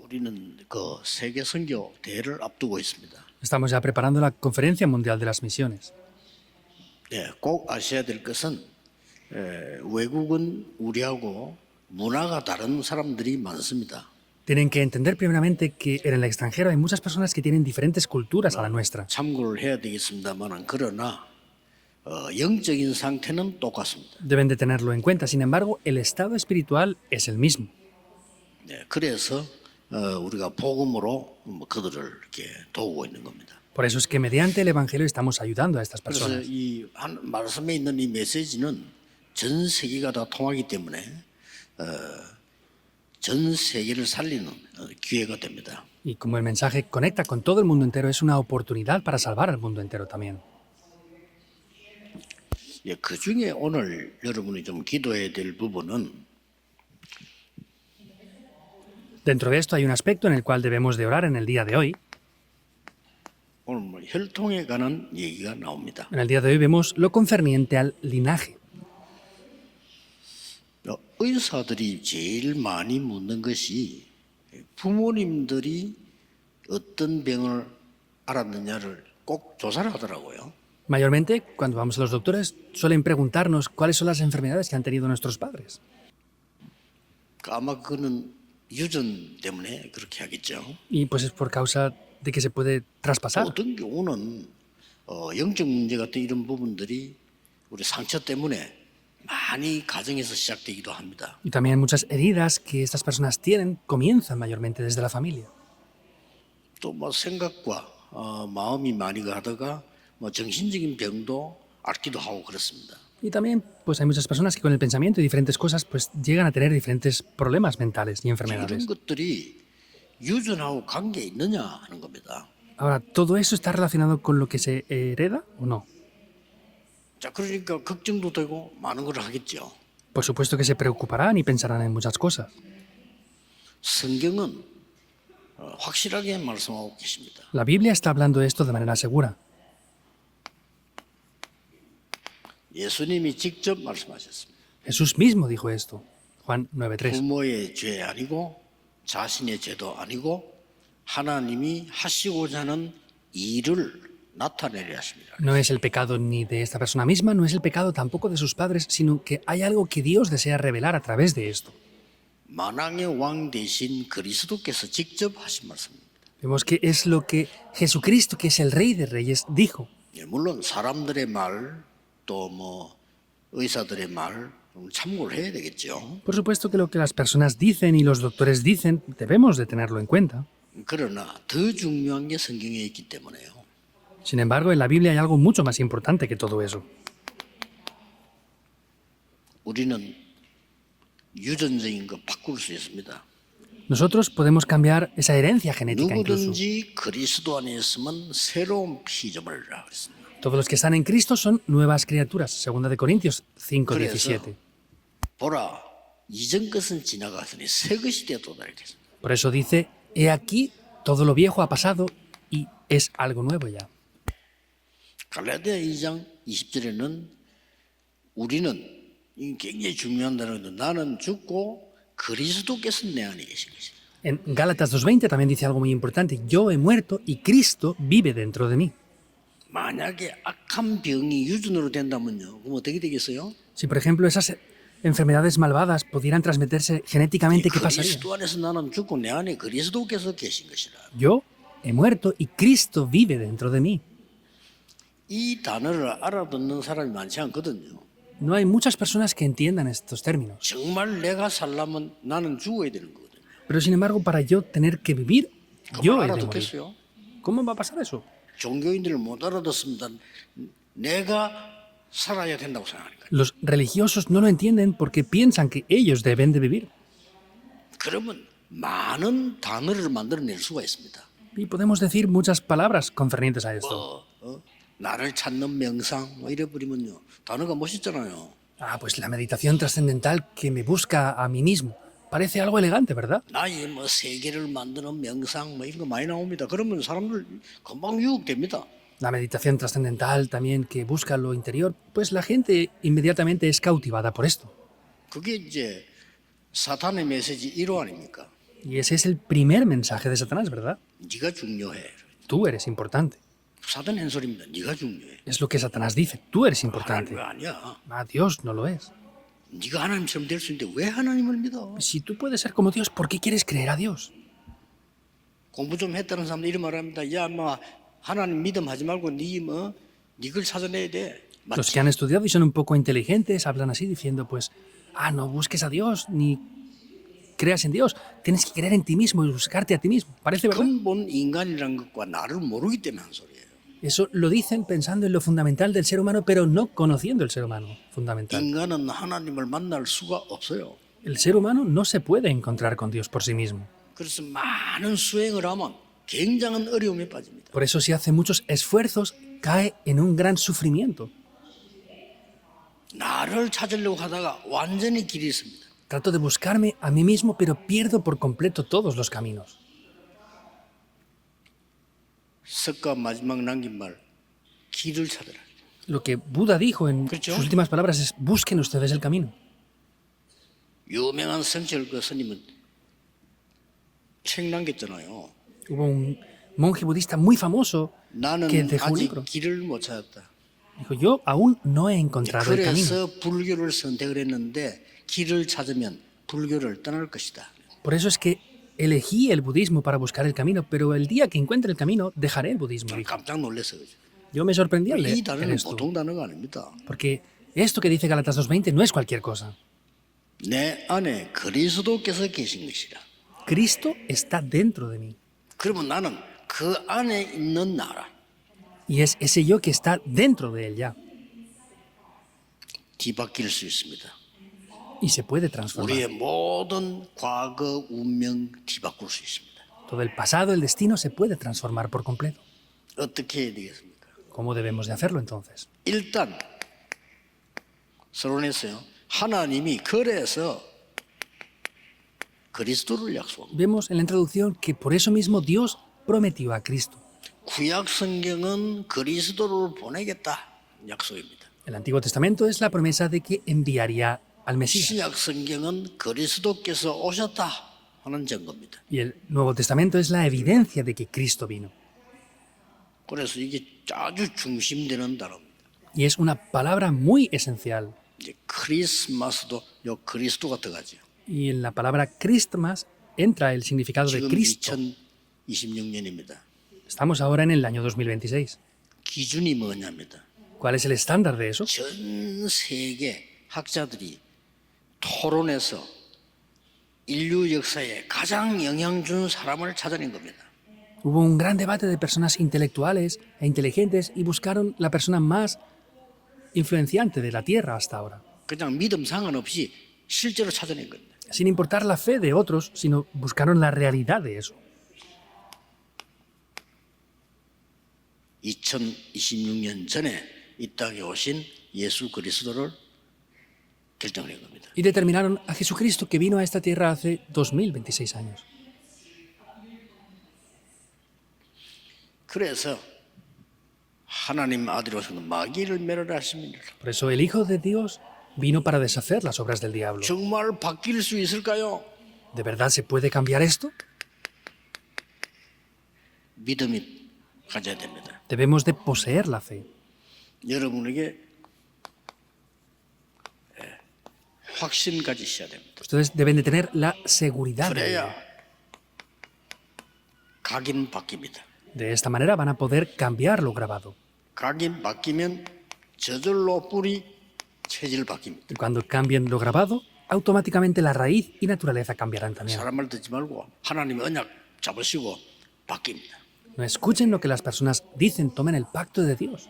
우리는 그 세계 선교 대회를 앞두고 있습니다. Estamos ya preparando la Conferencia Mundial de las Misiones. 네, 꼭 아셔야 될 것은 외국은 우리하고 문화가 다른 사람들이 많습니다. Tienen que entender primeramente que en el extranjero hay muchas personas que tienen diferentes culturas a la nuestra. 참고를 해야 되겠습니다만 그러나 영적인 상태는 똑같습니다. Deben de tenerlo en cuenta. Sin embargo, el estado espiritual es el mismo. 네, 그래서 우리가 복음으로 그들을 이렇게 도우고 있는 겁니다. Por eso es que mediante el Evangelio estamos ayudando a estas 그래서 personas. 이 말씀에 있는 이 메시지는 전 세계가 다 통하기 때문에 전 세계를 살리는 기회가 됩니다. Y como el mensaje conecta con todo el mundo entero, es una oportunidad para salvar al mundo entero también. 예, 그 중에 오늘 여러분이 좀 기도해야 될 부분은 Dentro de esto hay un aspecto en el cual debemos de orar en el día de hoy. 오늘 뭐 혈통에 관한 얘기가 나옵니다. En el día de hoy vemos lo concerniente al linaje. 의사들이 제일 많이 묻는 것이 부모님들이 어떤 병을 앓았느냐를 꼭 조사를 하더라고요. Mayormente, cuando vamos a los doctores, suelen preguntarnos cuáles son las enfermedades que han tenido nuestros padres. 아마 그거는 유전 때문에 그렇게 하겠죠. Y pues es por causa de que se puede traspasar. 어떤 경우는 영적 문제 같은 이런 부분들이 우리 상처 때문에 많이 가정에서 시작되기도 합니다. Y también muchas heridas que estas personas tienen comienzan mayormente desde la familia. 또 뭐 생각과 마음이 많이 가다가 뭐 정신적인 병도 앓기도 하고 그렇습니다. Y también pues hay muchas personas que con el pensamiento y diferentes cosas pues llegan a tener diferentes problemas mentales y 이런 enfermedades. 것들이 유전하고 관계 있느냐 하는 겁니다. Ahora, ¿todo eso está relacionado con lo que se hereda o no? 자, 그러니까 걱정도 되고 많은 걸 하겠죠. Por supuesto que se preocuparán y pensarán en muchas cosas. 성경은 확실하게 말씀하고 계십니다. La Biblia está hablando esto de manera segura. 예수님이 직접 말씀하셨습니다. Jesús mismo dijo esto. Juan 9:3. 부모의 죄 아니고 자신의 죄도 아니고 하나님이 하시고자 하는 일을 나타내려 하십니다. No es el pecado ni de esta persona misma, no es el pecado tampoco de sus padres, sino que hay algo que Dios desea revelar a través de esto. 만왕의 왕 대신 그리스도께서 직접 하신 말씀입니다. Vemos que es lo que Jesucristo, que es el Rey de Reyes, dijo. 예, 물론 사람들의 말 또 뭐 의사들의 말 참고를 해야 되겠죠. Por supuesto que lo que las personas dicen y los doctores dicen debemos de tenerlo en cuenta. 그러나 더 중요한 게 성경에 있기 때문에요. Sin embargo, en la Biblia hay algo mucho más importante que todo eso. 우리는 유전적인 거 바꿀 수 있습니다. Nosotros podemos cambiar esa herencia genética incluso. 누구든지 그리스도 안에 있으면 새로운 피조물이라 그랬습니다. Todos los que están en Cristo son nuevas criaturas. Segunda de Corintios 5:17. 보라, 이전 것은 지나갔으니 새 것이 되었도다 이렇게. Por eso dice, he aquí, todo lo viejo ha pasado y es algo nuevo ya. 갈라디아 2장 20절에는 우리는 이 굉장히 중요한 단어인데 나는 죽고 그리스도께서 내 안에 계신 것이다. En Gálatas 2:20 también dice algo muy importante. Yo he muerto y Cristo vive dentro de mí. 만약에 악한 병이 유전으로 된다면요, 그럼 어떻게 되겠어요? Si, por ejemplo, esas enfermedades malvadas pudieran transmitirse genéticamente, ¿qué pasaría? 그리스도 안에서 나는 죽고 내 안에 그리스도께서 계신 것이라. Yo he muerto y Cristo vive dentro de mí. 이 단어를 알아듣는 사람이 많지 않거든요. No hay muchas personas que entiendan estos términos. 정말 내가 살려면 나는 죽어야 되는 거거든요. Pero sin embargo, para yo tener que vivir, yo 그걸 he de morir. 알아듣겠어요? ¿Cómo va a pasar eso? 종교인들을 못 알아듣습니다. 내가 살아야 된다고 생각하니까. Los religiosos no lo entienden porque piensan que ellos deben de vivir. 그러면 많은 단어를 만들어낼 수가 있습니다. Y podemos decir muchas palabras concernientes a esto. 나를 찾는 명상 뭐 이래 버리면요, 단어가 멋있잖아요. Ah, pues la meditación trascendental que me busca a mí mismo. Parece algo elegante, ¿verdad? 나의 뭐 세계를 만드는 명상 뭐 이런 거 많이 나옵니다. 그러면 사람들 금방 유혹됩니다. La meditación trascendental también que busca lo interior, pues la gente inmediatamente es cautivada por esto. 그게 이제 사탄의 메시지 1호 아닙니까? Y ese es el primer mensaje de Satanás, ¿verdad? 네가 중요해. Tú eres importante. 사단 한 소리입니다. 네가 중요해. Es lo que Satanás dice. Tú eres 하나님 importante. 거 아니야. Ah, Dios no lo es. 네가 하나님처럼 될 수 있는데 왜 하나님을 믿어? Si tú puedes ser como Dios, ¿por qué quieres creer a Dios? 공부 좀 했다는 사람들 이런 말을 합니다. 야, 뭐 하나님 믿음하지 말고 네걸 찾아내야 돼. Los 맞지? que han estudiado y son un poco inteligentes hablan así diciendo, pues, no busques a Dios ni creas en Dios. Tienes que creer en ti mismo y buscarte a ti mismo. ¿Parece verdad? 근본 인간이라는 것과 나를 모르기 때문에 한 소리예요. Eso lo dicen pensando en lo fundamental del ser humano, pero no conociendo el ser humano fundamental. 인간은 하나님을 만날 수가 없어요. El ser humano no se puede encontrar con Dios por sí mismo. 그래서 많은 수행을 하면 굉장한 어려움에 빠집니다. Por eso si hace muchos esfuerzos, cae en un gran sufrimiento. 나를 찾으려고 하다가 완전히 길이 있습니다. Trato de buscarme a mí mismo, pero pierdo por completo todos los caminos. 석가 마지막 남긴 말, 길을 찾으라. Lo que Buda dijo en ¿Escuchó? sus últimas palabras es, busquen ustedes el camino. 유명한 성철 그 스님은 책 남겼잖아요. Hubo un monje budista muy famoso 나는 que dejó un 아직 libro. 길을 못 찾았다. Dijo, yo aún no he encontrado el camino. 그래서 불교를 선택을 했는데 길을 찾으면 불교를 떠날 것이다. Por eso es que elegí el budismo para buscar el camino, pero el día que encuentre el camino, dejaré el budismo. 전 Dijo. 깜짝 놀랐어. Yo me sorprendí al 이 leer 단어는 esto, 보통 단어가 아닙니다. porque esto que dice Gálatas 2:20 no es cualquier cosa. 내 안에 그리스도께서 계신 것이라. Cristo está dentro de mí. 그러면 나는 그 안에 있는 나라. Y es ese yo que está dentro de él ya. 뒤바뀔 수 있습니다. Y se puede transformar. 우리의 모든 과거 운명 뒤바꿀 수 있습니다. Todo el pasado, el destino se puede transformar por completo. 어떻게 해야 되겠습니까? ¿Cómo debemos de hacerlo entonces? 일단 서론에서요. 하나님이 그래서 그리스도를 약속합니다. Vemos en la introducción que por eso mismo Dios prometió a Cristo. 구약 성경은 그리스도를 보내겠다 약속입니다. El Antiguo Testamento es la promesa de que enviaría al Mesías. 신약 성경은 그리스도께서 오셨다 하는 증거입니다. Y el Nuevo Testamento es la evidencia de que Cristo vino. 그래서 이게 아주 중심되는 단어입니다. Y es una palabra muy esencial. 이제 크리스마스도 요 그리스도가 들어가죠. Y en la palabra Christmas entra el significado de 지금 Cristo. 2026년입니다. Estamos ahora en el año 2026. 기준이 뭐냐입니다. ¿Cuál es el estándar de eso? 전 세계 학자들이 토론해서 인류 역사에 가장 영향 준 사람을 찾아낸 겁니다. Hubo un gran debate de personas intelectuales e inteligentes y buscaron la persona más influenciante de la Tierra hasta ahora, 그냥 믿음 상관없이 실제로 찾아낸 겁니다. sin importar la fe de otros, sino buscaron la realidad de eso. 2026년 전에 이 땅에 오신 예수 그리스도를 결정한 겁니다. Y determinaron a Jesucristo que vino a esta tierra hace 2026 años. 그래서 하나님 아들이 오셔서 마귀를 멸하라 하십니다. Por eso el Hijo de Dios vino para deshacer las obras del diablo. 정말 바뀔 수 있을까요? ¿De verdad se puede cambiar esto? 믿음이 가져야 됩니다. Debemos de poseer la fe. 여러분에게 확신 가지셔야 됩니다. Ustedes deben de tener la seguridad de ello. 그래야 각인 바뀝니다. De esta manera van a poder cambiar lo grabado. 각인 바뀌면 저절로 뿌리 체질 바뀝니다. Y cuando cambien lo grabado, automáticamente la raíz y naturaleza cambiarán también. 사람 말 듣지 말고 하나님의 언약 잡으시고 바뀝니다. No escuchen lo que las personas dicen, tomen el pacto de Dios.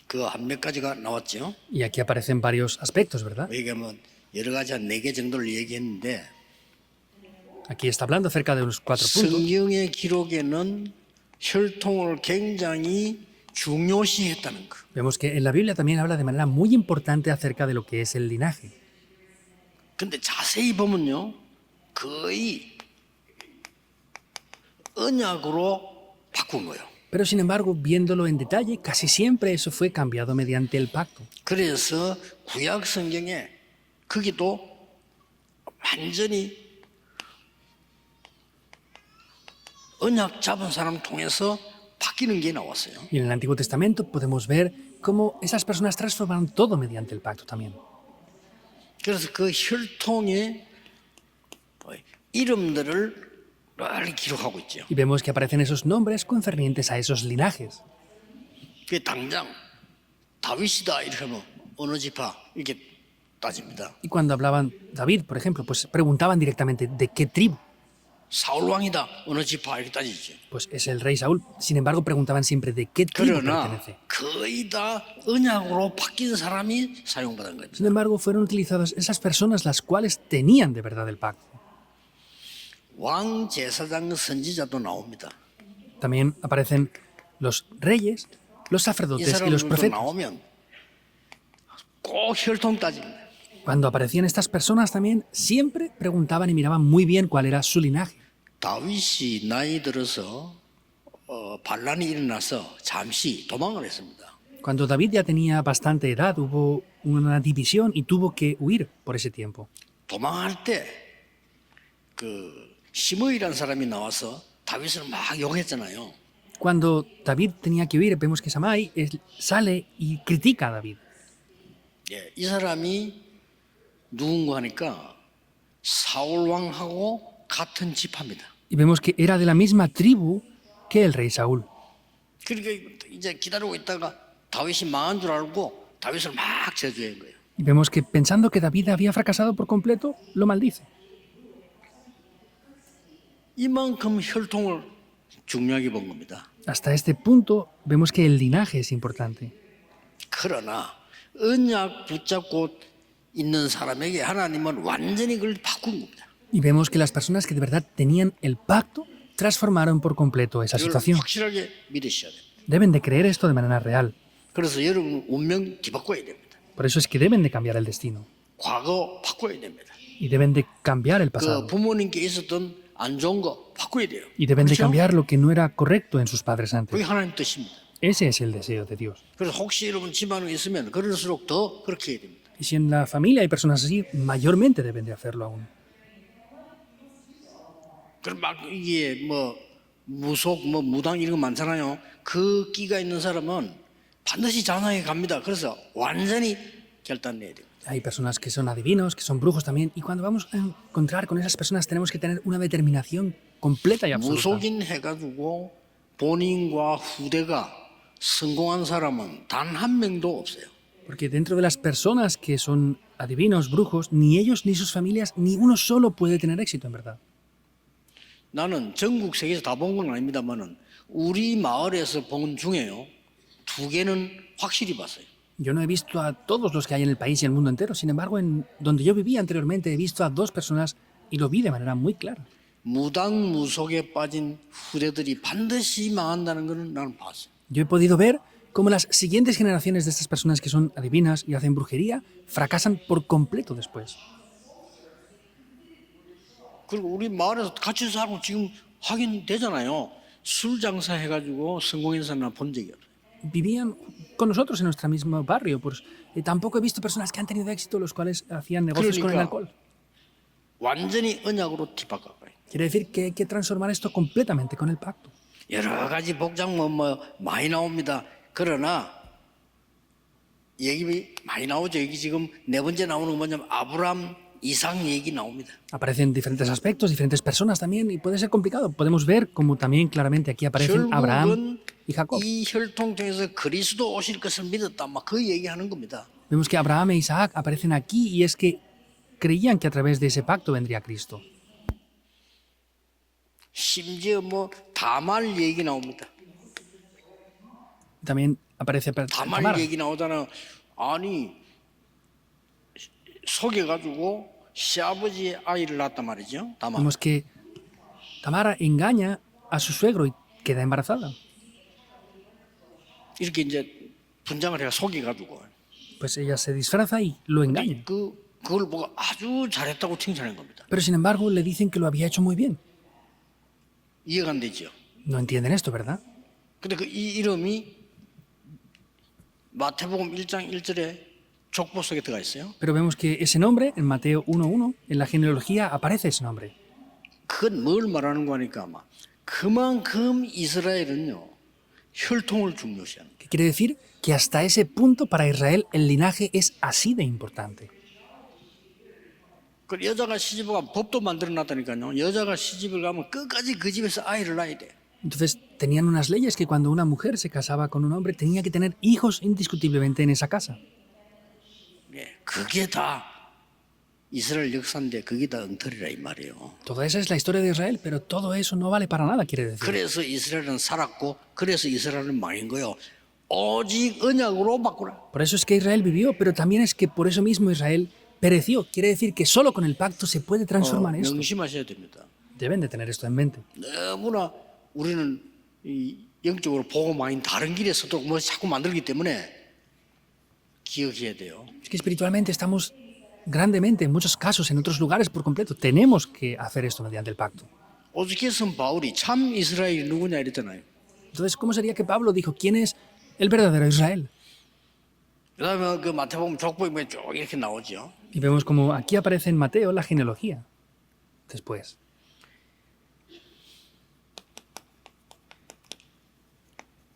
그 한 몇 가지가 나왔죠. Y aquí aparecen varios aspectos, ¿verdad? 여기 하면 여러 가지 한 4개 정도를 얘기했는데 Aquí está hablando acerca de unos 4 puntos. 성경의 기록에는 혈통을 굉장히 중요시했다는 거. Vemos que en la Biblia también habla de manera muy importante acerca de lo que es el linaje. 근데 자세히 보면요. 거의 언약으로 바꾼 거예요. Pero sin embargo, viéndolo en detalle, casi siempre eso fue cambiado mediante el pacto. 그래서 구약 성경에 거기도 완전히 언약 잡은 사람 통해서 바뀌는 게 나왔어요. Y en el Antiguo Testamento podemos ver cómo esas personas transformaron todo mediante el pacto también. 그래서 그 혈통의 이름들을 늘 기록하고 있죠. Y vemos que aparecen esos nombres concernientes a esos linajes. 그 당장 다윗이다 이렇게 하면 어느 지파 이렇게 따집니다. Y cuando hablaban David, por ejemplo, pues preguntaban directamente de qué tribu. 사울 왕이다 어느 지파 이렇게 따지죠. Pues es el rey Saúl. Sin embargo, preguntaban siempre de qué tribu 그러나 pertenece. 거의 다 언약으로 바뀐 사람이 사용받은 겁니다. Sin embargo, fueron utilizadas esas personas las cuales tenían de verdad el pacto. 왕 제사장 선지자도 나옵니다. También aparecen los reyes, los 이 sacerdotes y los 사람들도 profetas. 나오면 꼭 혈통 따집니다. Cuando aparecían estas personas también siempre preguntaban y miraban muy bien cuál era su linaje. 다윗이 나이 들어서 반란이 일어나서 잠시 도망을 했습니다. Cuando David ya tenía bastante edad, hubo una división y tuvo que huir por ese tiempo. 도망할 때 그 시므이라는 사람이 나와서 다윗을 막 욕했잖아요. Cuando David tenía que huir, vemos que Samai sale y critica a David. 예, 이 사람이 누군가 하니까 사울 왕하고 같은 지파입니다. Y vemos que era de la misma tribu que el rey Saúl. 그러니까 이제 기다리고 있다가 다윗이 망한 줄 알고 다윗을 막 저주한 거예요. Y vemos que pensando que David había fracasado por completo, lo maldice. 이만큼 혈통을 중요하게 본 겁니다. Hasta este punto vemos que el linaje es importante. 그러나 언약 붙잡고 있는 사람에게 하나님은 완전히 그걸 바꾼 겁니다. Y vemos que las personas que de verdad tenían el pacto transformaron por completo esa 이걸 situación. 확실하게 믿으셔야 됩니다. Deben de creer esto de manera real. 그래서 여러분 운명 뒤바꿔야 됩니다. Por eso es que deben de cambiar el destino. 과거 바꿔야 됩니다. Y deben de cambiar el 그 pasado. 부모님께 있었던 안 좋은 거 바꿔야 돼요. Y deben de 그렇죠? cambiar lo que no era correcto en sus padres 그게 antes. 하나님 뜻입니다. Ese es el deseo de Dios. 그래서 혹시 여러분 집안에 있으면 그럴수록 더 그렇게 해야 됩니다. Y si en la familia hay personas así, mayormente deben de hacerlo aún. 그럼 막 이게 뭐 무속 뭐 무당 이런 거 많잖아요. 그 끼가 있는 사람은 반드시 자나에 갑니다. 그래서 완전히 결단내야 돼요. Hay personas que son adivinos, que son brujos también, y cuando vamos a encontrar con esas personas tenemos que tener una determinación completa y absoluta. 무속인 해가지고 본인과 후대가 성공한 사람은 단 한 명도 없어요. Porque dentro de las personas que son adivinos, brujos, ni ellos ni sus familias, ni uno solo puede tener éxito en verdad. 나는 전국 세계에서 다 본 건 아닙니다만은 우리 마을에서 본 중에요 2개는 확실히 봤어요. Yo no he visto a todos los que hay en el país y el mundo entero. Sin embargo, en donde yo vivía anteriormente he visto a 2 personas y lo vi de manera muy clara. 무당 무속에 빠진 후대들이 반드시 망한다는 것은 나는 봤어요. Yo he podido ver cómo las siguientes generaciones de estas personas que son adivinas y hacen brujería fracasan por completo después. 그리고 우리 마을에서 같이 살고 지금 하긴 되잖아요. 술 장사 해가지고 성공한 사람 본 적이 없어요. Vivían con nosotros en nuestro mismo barrio, pues tampoco he visto personas que han tenido éxito los cuales hacían negocios con el 그러니까 alcohol. 완전히 언약으로 뒤바꿔 가요. Quiere decir que hay que transformar esto completamente con el pacto. 여러 가지 복장 뭐 많이 나옵니다. 그러나 얘기 많이 나오죠. 여기 지금 4번째 나오는 건 뭐냐면 아브람 이삭 얘기 나옵니다. Aparecen diferentes aspectos, diferentes personas también, y puede ser complicado. Podemos ver como también claramente aquí aparecen Abraham 결국은 y Jacob. 이 혈통 통해서 그리스도 오실 것을 믿었다. 막 그 얘기하는 겁니다. Vemos que Abraham e Isaac aparecen aquí y es que creían que a través de ese pacto vendría Cristo. 심지어 뭐 다말 얘기 나옵니다. También aparece 다말 Tamara. 얘기 나오잖아. 아니 속여가지고 시아버지 아이를 낳았단 말이죠. 다말. Vemos que Tamara engaña a su suegro y queda embarazada. 이렇게 이제 분장을 해가 속여가지고 Pues ella se disfraza y lo engaña. 그걸 보고 아주 잘했다고 칭찬한 겁니다. Pero sin embargo le dicen que lo había hecho muy bien. 이해가 안 되죠. No entienden esto, ¿verdad? 근데 그 이 이름이 마태복음 1장 1절에 족보 속에 들어가 있어요. Pero vemos que ese nombre, en Mateo 1.1, en la genealogía aparece ese nombre. 그건 뭘 말하는 거니까 아마 그만큼 이스라엘은요 혈통을 중요시하는. ¿Qué quiere decir? Que hasta ese punto para Israel el linaje es así de importante. 그 여자가 시집을 가면 법도 만들어놨다니까요. 여자가 시집을 가면 끝까지 그 집에서 아이를 낳아야 돼. Entonces tenían unas leyes que cuando una mujer se casaba con un hombre tenía que tener hijos indiscutiblemente en esa casa. 예, 그게 다 이스라엘 역사인데 그게 다 엉터리라 이 말이에요. Toda esa es la historia de Israel, pero todo eso no vale para nada, quiere decir. 그래서 이스라엘은 살았고 그래서 이스라엘은 망한 거예요. 오직 언약으로 바꾸라. Por eso es que Israel vivió, pero también es que por eso mismo Israel pereció. Quiere decir que solo con el pacto se puede transformar esto. 명심하셔야 됩니다. Deben de tener esto en mente. 너무나 우리는 이 영적으로 보고 많이 다른 길에서도 뭐 자꾸 만들기 때문에 기억해야 돼요. Es que espiritualmente estamos grandemente, en muchos casos, en otros lugares por completo. Tenemos que hacer esto mediante el pacto. 오죽했으면 바울이 참 이스라엘이 누구냐 이랬잖아요. Entonces, ¿cómo sería que Pablo dijo quién es el verdadero Israel? 그다음에 그 마태복음 족보에 쭉 이렇게 나오죠. Y vemos como aquí aparece en Mateo la genealogía. Después,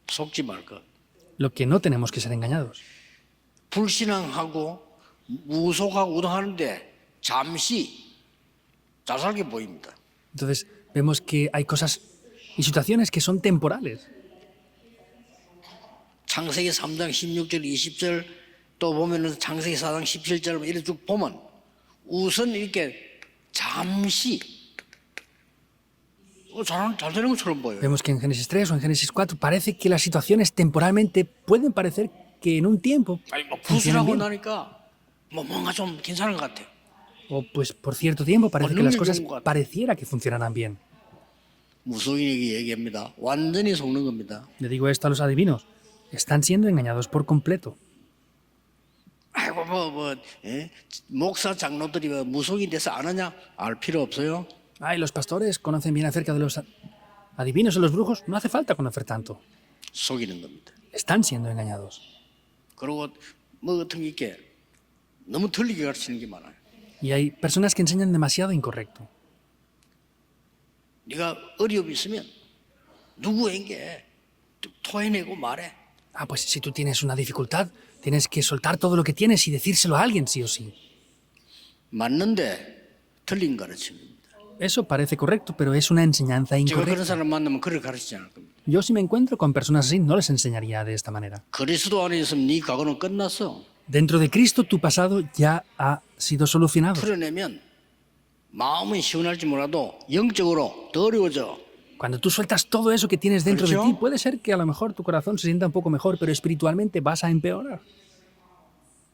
속지 말 것. lo que no tenemos que ser engañados. 불신앙하고 무속하고 우동하는데 잠시 잘 살게 보입니다. Entonces, vemos que hay cosas y situaciones que son temporales. 창세기 3장 16절 20절 또 보면은 창세기 4장 17절 이렇게 쭉 보면 우선 이렇게 잠시 잘 되는 것처럼 보여요. Vemos que en Génesis 3 o en Génesis 4 parece que las situaciones temporalmente pueden parecer que en un tiempo 아니 뭐 funcionan 부수라고 bien. 나니까 뭐 뭔가 좀 괜찮은 것 같아. O pues por cierto tiempo parece que las cosas 능력인 것 같아. pareciera que funcionaran bien. 무속인에게 얘기합니다. 완전히 속는 겁니다. Le digo esto a los adivinos. Están siendo engañados por completo. 아이고 목사 장로들이 뭐 무속인 돼서 아느냐 알 필요 없어요. Ay, los pastores conocen bien acerca de los adivinos o los brujos. No hace falta conocer tanto. 속이는 겁니다. Están siendo engañados. 그리고 뭐 같은 게 있게 너무 틀리게 가르치는 게 많아요. Y hay personas que enseñan demasiado incorrecto. 네가 어려움이 있으면 누구에게 토해내고 말해. Ah, pues si tú tienes una dificultad, tienes que soltar todo lo que tienes y decírselo a alguien sí o sí. 맞는데 틀린 가르침입니다. Eso parece correcto, pero es una enseñanza 제가 그런 incorrecta. 사람 만나면 그렇게 가르치지 않을 겁니다. Yo si me encuentro con personas así, no les enseñaría de esta manera. 그리스도 안에 있으면 네 과거는 끝났어. Dentro de Cristo tu pasado ya ha sido solucionado. 풀어내면 마음은 시원할지 몰라도 영적으로 더 어려워져. Cuando tú sueltas todo eso que tienes dentro de ¿Correcto? ti, puede ser que a lo mejor tu corazón se sienta un poco mejor, pero espiritualmente vas a empeorar.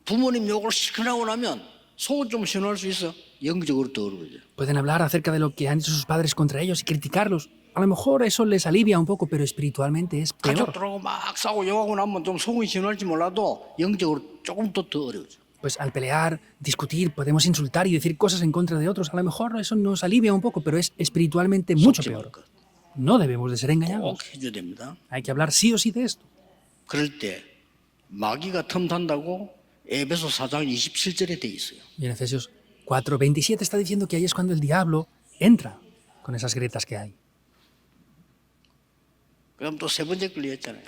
부모님 욕을 시큰하고 나면 속은 좀 시원할 수 있어. 영적으로 더 어려워져. Pueden hablar acerca de lo que han hecho sus padres contra ellos y criticarlos. A lo mejor eso les alivia un poco, pero espiritualmente es peor. 가족들하고 막 싸우고 욕하고 나면 좀 속은 시원할지 몰라도 영적으로 조금 더 어려워져. Pues al pelear, discutir, podemos insultar y decir cosas en contra de otros. A lo mejor eso nos alivia un poco, pero es espiritualmente mucho 속지 말 peor. 것. No debemos de ser engañados. 꼭 해줘야 됩니다. Hay que hablar sí o sí de esto. 그럴 때 마귀가 틈탄다고 에베소 4장 27절에 돼 있어요. Y en Efesios 4:27 está diciendo que ahí es cuando el diablo entra con esas grietas que hay. 그럼 또 세 번째 끌려 했잖아요.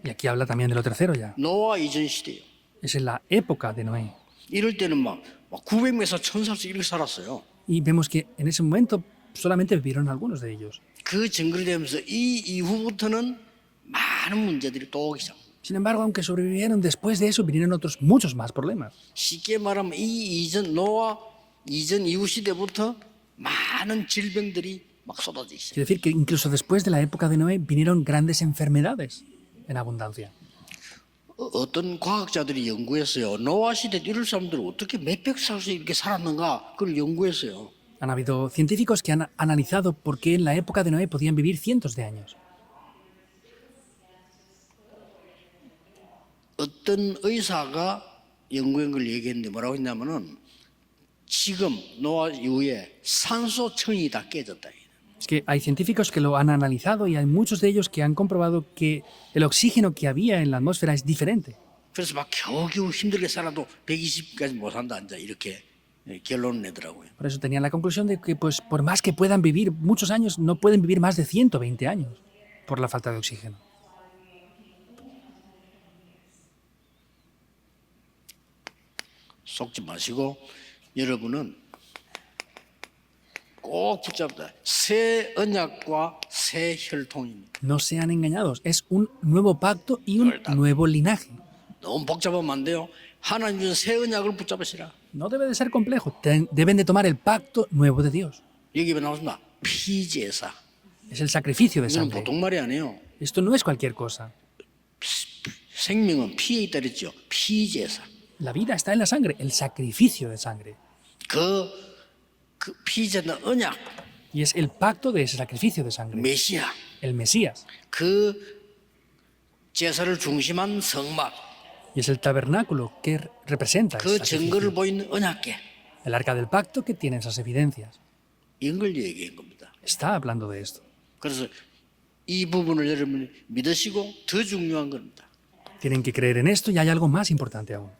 Y aquí habla también de lo tercero ya. 노아 이전 시대요. Es en la época de Noé. 이럴 때는 막 900명에서 1000살씩 이렇게 살았어요. Y vemos que en ese momento solamente vivieron algunos de ellos. 그 정글이 되면서 이 이후부터는 많은 문제들이 또 오기 시작. Sin embargo, aunque sobrevivieron, después de eso vinieron otros muchos más problemas. 쉽게 말하면 이 이전 노아 이전 이후 시대부터 많은 질병들이 막 쏟아지기 시작. Quiere decir que incluso después de la época de Noé vinieron grandes enfermedades en abundancia. 어떤 과학자들이 연구했어요. 노아 시대 이럴 사람들은 어떻게 몇백 살씩 이렇게 살았는가 그걸 연구했어요. Han habido científicos que han analizado por qué en la época de Noé podían vivir cientos de años. 어떤 의사가 연구한 걸 얘기했는데 뭐라고 했냐면은 지금 노아 이후에 산소청이 다 깨졌다. Es que hay científicos que lo han analizado y hay muchos de ellos que han comprobado que el oxígeno que había en la atmósfera es diferente. 그래서 막 겨우겨우 힘들게 살아도 120까지 못 산다 이제 이렇게 결론을 내더라고요. Por eso tenían la conclusión de que, pues, por más que puedan vivir muchos años, no pueden vivir más de 120 años por la falta de oxígeno. 속지 마시고 여러분은 꼭 붙잡다. 새 언약과 새 혈통입니다. No sean engañados, es un nuevo pacto y un nuevo linaje. 너무 복잡하면 안 돼요. 하나님 준 새 언약을 붙잡으시라. No debe de ser complejo, deben de tomar el pacto nuevo de Dios. 여기 왜 나왔습니다. 피제사. Es el sacrificio de 이건 sangre. 보통 말이 아니에요. Esto no es cualquier cosa. 생명은 피에 있다 그랬죠. 피제사. La vida está en la sangre, el sacrificio de sangre. 그 피제는 언약, Y es el pacto de ese sacrificio de sangre. 메시아. El Mesías. 그 제사를 중심한 성막. Y es el tabernáculo que representa el 그 sacrificio. 증거를 보이는 언약궤. El arca del pacto que tiene esas evidencias. 이런 걸 얘기한 겁니다. Está hablando de esto. 그래서 이 부분을 여러분이 믿으시고 더 중요한 겁니다. Tienen que creer en esto y hay algo más importante aún.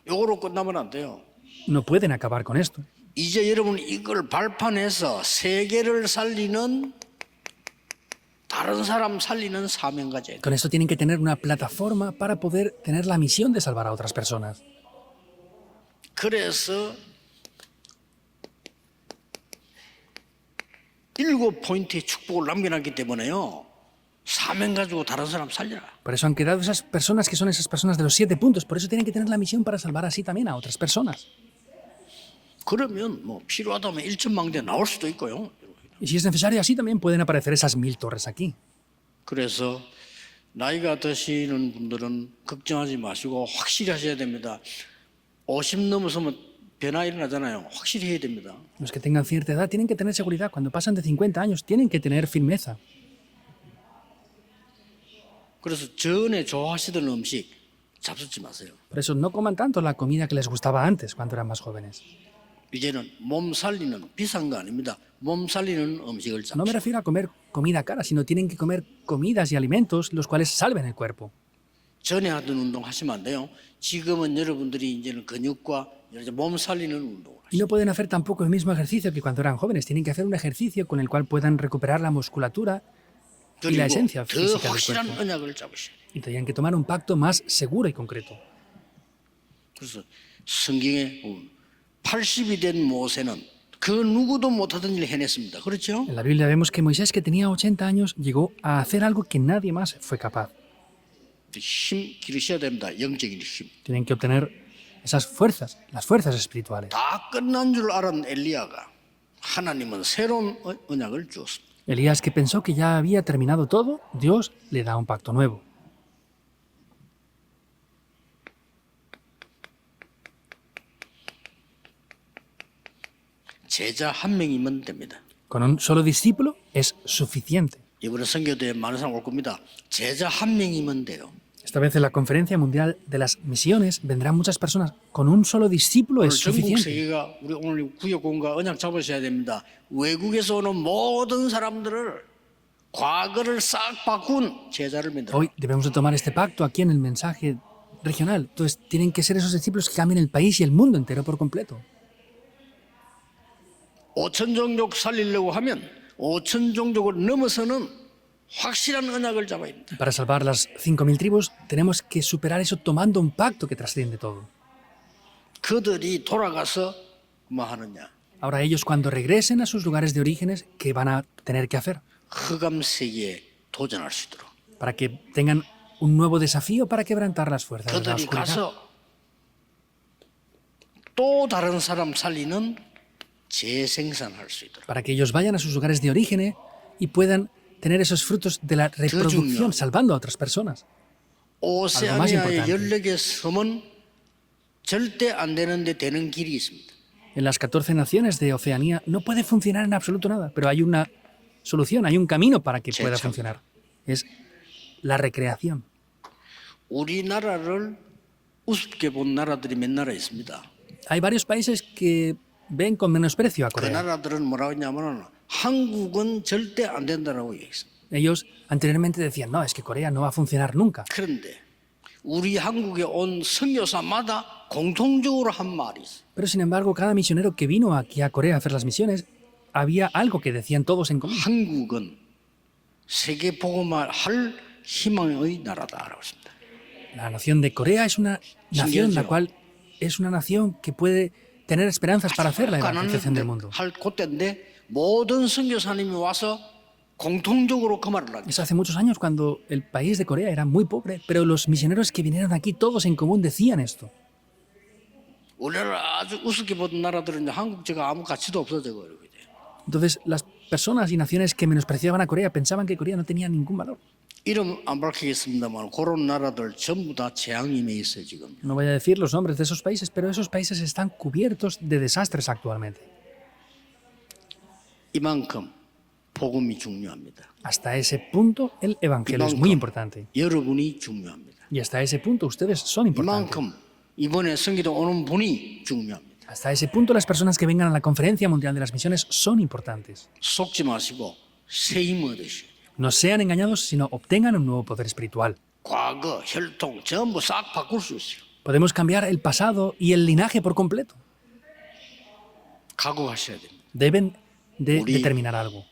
요거로 끝나면 안 돼요. No pueden acabar con esto. 이제 여러분 이걸 발판해서 세계를 살리는 다른 사람 살리는 사명가제. Con esto tienen que tener una plataforma para poder tener la misión de salvar a otras personas. 그래서 7포인트의 축복을 남겨놨기 때문에요. 사명 가지고 다른 사람 살려라. Por eso han quedado esas personas que son esas personas de los 7 puntos. Por eso tienen que tener la misión para salvar así también a otras personas. 그러면 뭐 필요하다면 1천망대 나올 수도 있고요. Y si es necesario, así también pueden aparecer esas 1000 torres aquí. 그래서 나이가 드시는 분들은 걱정하지 마시고 확실히 하셔야 됩니다. 50 넘어서면 변화 일어나잖아요. 확실히 해야 됩니다. Los que tengan cierta edad tienen que tener seguridad. Cuando pasan de 50 años, tienen que tener firmeza. 그래서 전에 좋아하시던 음식 잡수지 마세요. Por eso no coman tanto la comida que les gustaba antes, cuando eran más jóvenes. 이제는 몸 살리는 비싼 거 아닙니다. 몸 살리는 음식을 No me 잡수세요. refiero a comer comida cara, sino tienen que comer comidas y alimentos los cuales salven el cuerpo. 전에 하던 운동 하시면 안 돼요. 지금은 여러분들이 이제는 근육과 몸 살리는 운동을 Y no pueden hacer tampoco el mismo ejercicio que cuando eran jóvenes. Tienen que hacer un ejercicio con el cual puedan recuperar la musculatura y la 그리고 esencia 더 física del 확실한 cuerpo. 언약을 잡으셔야 돼요. Y tenían que tomar un pacto más seguro y concreto. 그래서 성경에 80이 된 모세는 그 누구도 못하던 일을 해냈습니다. 그렇죠? En la Biblia vemos que Moisés, que tenía 80 años, llegó a hacer algo que nadie más fue capaz. 힘 기르셔야 됩니다. 영적인 힘. Tienen que obtener esas fuerzas, las fuerzas espirituales. 다 끝난 줄 알은 엘리야가 하나님은 새로운 언약을 주었습니다. Elías, que pensó que ya había terminado todo, Dios le da un pacto nuevo. 제자 한 명이면 됩니다. Con un solo discípulo es suficiente. 이번에 선교대에 많은 사람 올 겁니다. 제자 한 명이면 돼요. Esta vez en la Conferencia Mundial de las Misiones vendrán muchas personas. Con un solo discípulo 오늘 es 전국 suficiente. 세계가 우리 오늘 구역공과 언약 잡으셔야 됩니다. 외국에서 오는 모든 사람들을 과거를 싹 바꾼 제자를 만들어. Hoy debemos de tomar este pacto aquí en el mensaje regional. Entonces tienen que ser esos discípulos que cambien el país y el mundo entero por completo. 5천 종족 살리려고 하면 5천 종족을 넘어서는 확실한 언약을 잡아야 됩니다. Para salvar las 5.000 tribus tenemos que superar eso tomando un pacto que trasciende todo. 그들이 돌아가서 뭐 하느냐? Ahora ellos cuando regresen a sus lugares de orígenes, ¿qué van a tener que hacer? 흑암 세계에 도전할 수 있도록. Para que tengan un nuevo desafío para quebrantar las fuerzas de la 그들이 oscuridad. 가서 또 다른 사람 살리는 재생산할 수 있도록. Para que ellos vayan a sus lugares de origen y puedan tener esos frutos de la reproducción, salvando a otras personas. 오세아니아의 14개 섬은 절대 안 되는데 되는 길이 있습니다. En las 14 naciones de Oceanía no puede funcionar en absoluto nada, pero hay una solución, hay un camino para que pueda funcionar. Es la recreación. 우리나라를 우습게 본 나라들이 몇 나라 있습니다. Hay varios países que ven con menosprecio a 그 Corea. 나라들은 뭐라고 했냐면 한국은 절대 안 된다라고 얘기했습니다. Ellos anteriormente decían, no, es que Corea no va a funcionar nunca. 그런데 우리 한국에 온 선교사마다 공통적으로 한 말이 있어요. Pero sin embargo, cada misionero que vino aquí a Corea a hacer las misiones, había algo que decían todos en común. 한국은 세계 복음화를 할 희망의 나라다라고 했습니다. La nación de Corea es una nación la cual es una nación que puede tener esperanzas para hacer la evangelización del mundo. 할 그때인데 모든 선교사님이 와서 공통적으로 그 말을 하죠. Es hace muchos años cuando el país de Corea era muy pobre, pero los misioneros que vinieron aquí todos en común decían esto. 우리를 아주 우습게 보던 나라들은 이제 한국 제가 아무 가치도 없어져 버리고 돼요. Entonces, las personas y naciones que menospreciaban a Corea pensaban que Corea no tenía ningún valor. 이름 안 밝히겠습니다만 그런 나라들 전부 다 재앙임에 있어요 지금. No voy a decir los nombres de esos países, pero esos países están cubiertos de desastres actualmente. 이만큼 복음이 중요합니다. Hasta ese punto, el evangelio es muy importante. 여러분이 중요합니다. Y hasta ese punto, ustedes son importantes. 이만큼 이번에 성기도 오는 분이 중요합니다. Hasta ese punto, las personas que vengan a la Conferencia Mundial de las Misiones son importantes. 속지 마시고 새 힘을 얻으셔야 돼요. No sean engañados, sino obtengan un nuevo poder espiritual. 과거, 혈통 전부 싹 바꿀 수 있어요. Podemos cambiar el pasado y el linaje por completo. 각오하셔야 됩니다. Deben de 우리- determinar algo.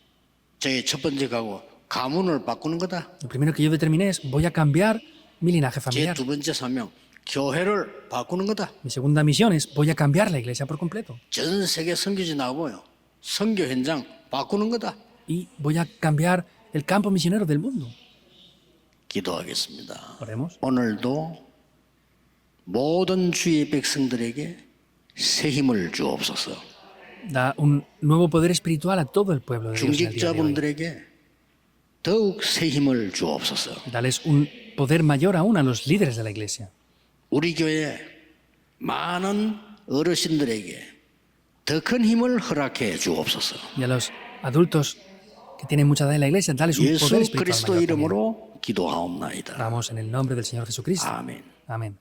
제 첫 번째 각오, 가문을 바꾸는 거다. Lo primero que yo determiné es, voy a cambiar mi linaje 제 familiar. 두 번째 사명, 교회를 바꾸는 거다. Mi segunda misión es, voy a cambiar la iglesia por completo. 전 세계 선교지 나가보요. 선교 현장 바꾸는 거다. Y voy a cambiar el campo misionero del mundo. 기도하겠습니다. Oremos. 오늘도 모든 주의 백성들에게 새 힘을 주옵소서. Da un nuevo poder espiritual a todo el pueblo de Dios en el día de hoy. 중직자분들에게 더욱 새 힘을 주옵소서. Dales un poder mayor aún a los líderes de la iglesia. 우리 교회 많은 어르신들에게 더 큰 힘을 허락해 주옵소서. Y a los adultos que tienen mucha edad en la iglesia, dales un 예수 poder espiritual 그리스도 mayor también. 이름으로 기도하옵나이다. Oramos en el nombre del Señor Jesucristo. 아멘. Amén.